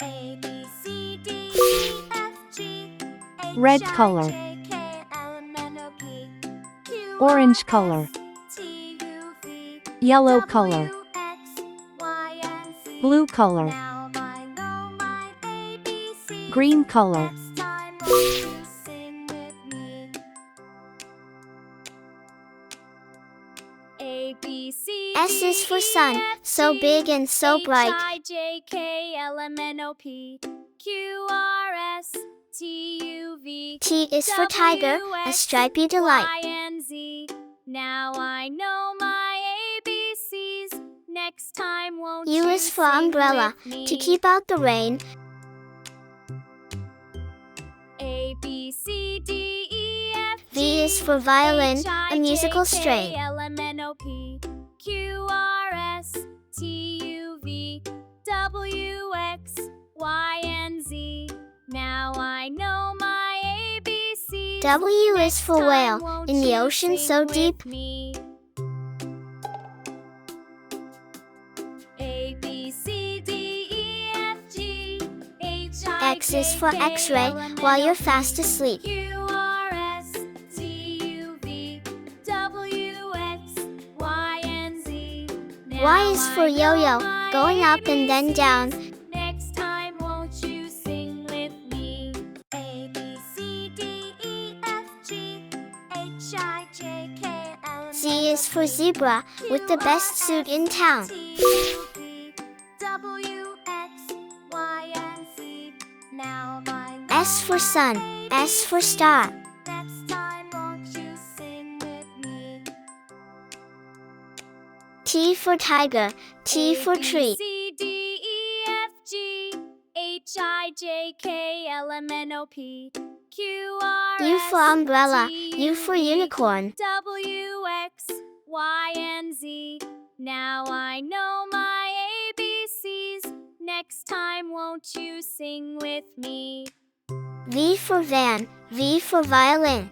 A, B, C, D, E, F, G, H, Red I, color. J, K, L, M, N, O, P, Q, Orange R, color. S, T, U, V, Yellow W, color. X, Y, and Z. Blue color. Now I know my ABCs. Green color. Next time, won't you sing with me? A, B, C, S is for D, sun, E, F, so G, big and so bright. H, I, J, K, L, M, N, O, P, Q, R, S, T, U, V. T is for tiger, a stripy delight. Y, and Z. Now I know my ABCs. Next time, won't U you is for sing umbrella, with me? to keep out the rain. A, B, C, D, E, F, G, V is for violin, H, I, a musical J, K, strain. L, M, N, O, P, Q, R, S, T, U, V, W, X, Y, and Z. Now I know my ABCs. W is for Next whale, time, won't in the you ocean sing so with deep. me? A, B, C, D, E, F, G, H, I, X is J, for K, X-ray, L, M, N, while O, you're P, fast asleep. Q, R, S, T, U, V, W, X, Y, and Z. Now Y is for I know yo-yo, my going up and then ABCs. down. Next time, won't you sing with me? A, B, C, D, E, F, G, H, I, J, K, L, M, Z is for zebra, with the best suit in town. T, U, V, W, X, Y, and Z. Now I know S for sun, my S for star. Next time, won't you sing with me? T for tiger, T for tree. A, B, C, D, E, F, G, H, I, J, K, L, M, N, O, P, Q, R, U for S, umbrella, T, U for V, unicorn. W, X, Y, and Z. Now I know my ABCs. Next time, won't you sing with me? V for van, V for violin.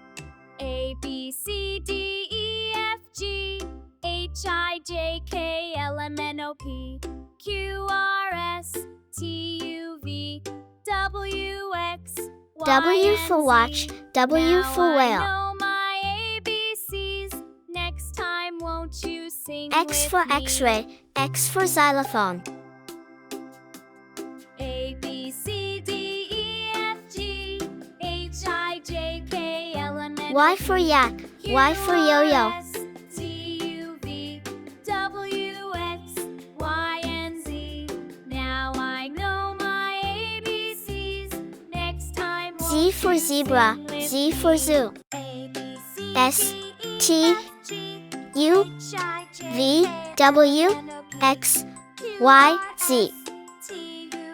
A, B, C, D, E, F, G, H, I, J, K, L, M, N, O, P, Q, R, S, T, U, V, W, X, Y, W and for watch, Z. W Now for I whale. know my ABCs. Next time, won't you sing X with for me? X-ray, X for xylophone. A, B, C, D, E, F, G, H, I, J, K, L, M, N, O, Y for yak, Y for yo-yo. T, U, V, W, X, Y, and Z. Now I know my ABCs. Next time, Z won't for you zebra, sing with Z for me? zoo. A, B, C, S, D, E, T, F, G, U, H, I, J, V, K, L, W, M, N, O, P, X, Q, Y, R, Z.